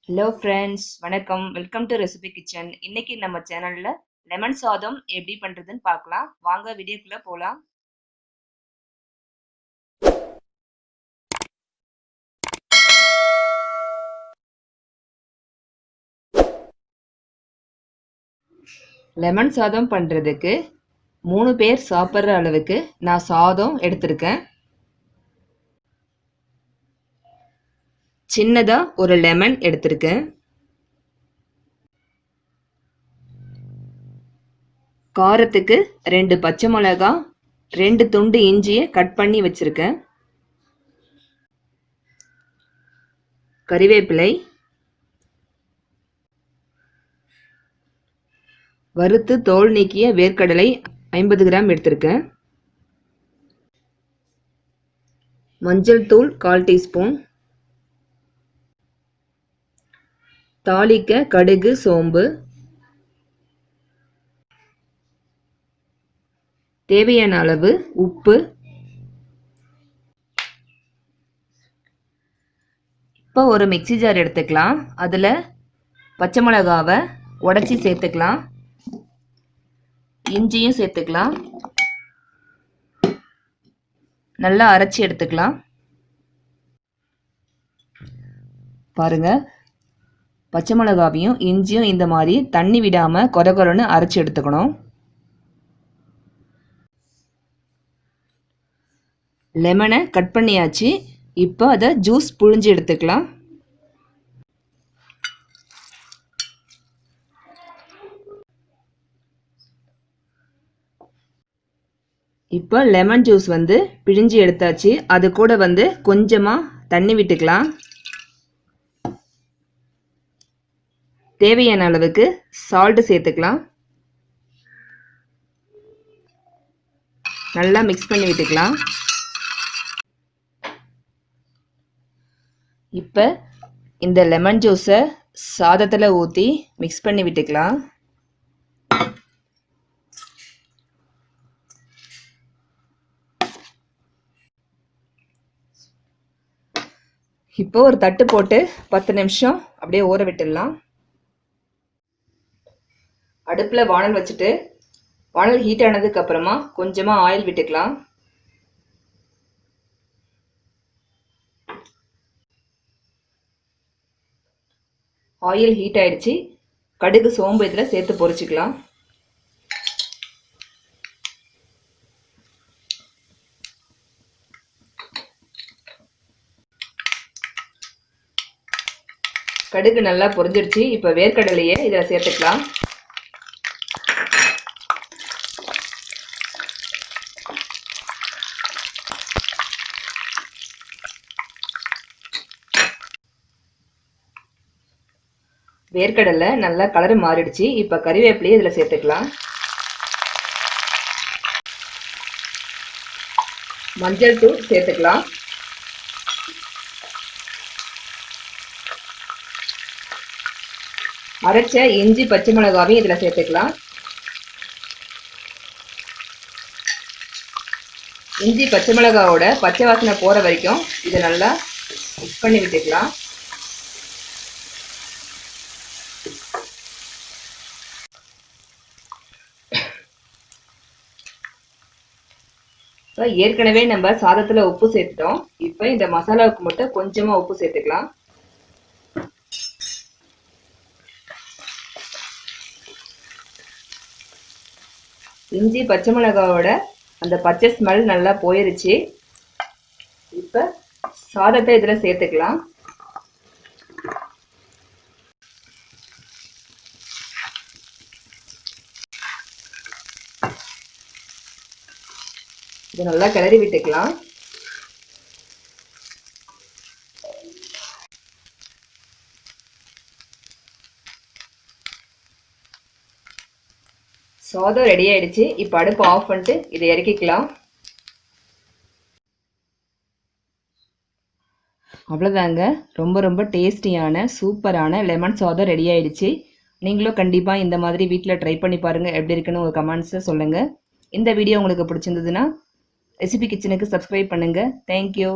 Hello friends, வணக்கம். Welcome to recipe kitchen. இன்னைக்கு நம்ம சேனல்ல லெமன் சாதம் எப்படி பண்றதுன்னு பார்க்கலாம். வாங்க வீடியோக்குள்ள போலாம். லெமன் சாதம் பண்றதுக்கு 3 பேர் சாப்பிட்ற அளவுக்கு நான் சாதம் எடுத்திருக்கேன். சின்னதா ஒரு லெமன் எடுத்திருக்கேன். காரத்துக்கு 2 பச்சை மிளகாய், 2 துண்டு இஞ்சியை கட் பண்ணி வச்சிருக்கேன். கறிவேப்பிலை, வறுத்து தோல் நீக்கிய வேர்க்கடலை 50 கிராம் எடுத்திருக்கேன். மஞ்சள் தூள் 1/4 டீஸ்பூன். தாளிக்க கடுகு, சோம்பு. தேவையான அளவு உப்பு. இப்போ ஒரு மிக்ஸி ஜார் எடுத்துக்கலாம். அதில் பச்சை மிளகாவை உடச்சி சேர்த்துக்கலாம். இஞ்சியும் சேர்த்துக்கலாம். நல்லா அரைச்சி எடுத்துக்கலாம். பாருங்க, பச்சை மிளகாவையும் இஞ்சியும் இந்த மாதிரி தண்ணி விடாமல் கொரகொரன்னு அரைச்சி எடுத்துக்கணும். லெமனை கட் பண்ணியாச்சு. இப்போ அதை ஜூஸ் புழிஞ்சு எடுத்துக்கலாம். இப்போ லெமன் ஜூஸ் பிழிஞ்சு எடுத்தாச்சு. அது கூட கொஞ்சமாக தண்ணி விட்டுக்கலாம். தேவையான அளவுக்கு சால்ட் சேர்த்துக்கலாம். நல்லா மிக்ஸ் பண்ணி விட்டுக்கலாம். இப்போ இந்த லெமன் ஜூஸை சாதத்தில் ஊற்றி மிக்ஸ் பண்ணி விட்டுக்கலாம். இப்போ ஒரு தட்டு போட்டு 10 நிமிஷம் அப்படியே ஊற விட்டுடலாம். அடுப்பில் வானல் வச்சுட்டு வானல் ஹீட் ஆனதுக்கு அப்புறமா கொஞ்சமாக ஆயில் விட்டுக்கலாம். ஆயில் ஹீட் ஆயிடுச்சு. கடுகு, சோம்பு இதில் சேர்த்து பொரிச்சுக்கலாம். கடுகு நல்லா பொரிஞ்சிருச்சு. இப்போ வேர்க்கடலையை இதில் சேர்த்துக்கலாம். வேர்க்கடலை நல்லா கலர் மாறிடுச்சு. இப்போ கறிவேப்பிலையை இதில் சேர்த்துக்கலாம். மஞ்சள் தூள் சேர்த்துக்கலாம். அரைச்ச இஞ்சி, பச்சை மிளகாவையும் இதில் சேர்த்துக்கலாம். இஞ்சி பச்சை மிளகாவோட பச்சை வாசனை போகிற வரைக்கும் இதை நல்லா மிக்ஸ் பண்ணி விட்டுக்கலாம். இப்போ ஏற்கனவே நம்ம சாதத்தில் உப்பு சேர்த்துட்டோம். இப்போ இந்த மசாலாவுக்கு மட்டும் கொஞ்சமாக உப்பு சேர்த்துக்கலாம். இஞ்சி பச்சை மிளகாவோட அந்த பச்சை ஸ்மெல் நல்லா போயிருச்சு. இப்போ சாதத்தை இதில் சேர்த்துக்கலாம். இது நல்லா கிளறி விட்டுக்கலாம். சாதம் ரெடி ஆயிடுச்சு. இப்போ அடுப்பு ஆஃப் பண்ணிட்டு இதை இறக்கிக்கலாம். அவ்வளோதாங்க, ரொம்ப ரொம்ப டேஸ்டியான சூப்பரான லெமன் சாதம் ரெடி ஆயிடுச்சு. நீங்களும் கண்டிப்பாக இந்த மாதிரி வீட்டில் ட்ரை பண்ணி பாருங்கள். எப்படி இருக்குன்னு ஒரு கமெண்ட்ஸை சொல்லுங்கள். இந்த வீடியோ உங்களுக்கு பிடிச்சிருந்ததுன்னா ரெசிபி கிச்சனுக்கு சப்ஸ்கிரைப் பண்ணுங்கள். தேங்க்யூ.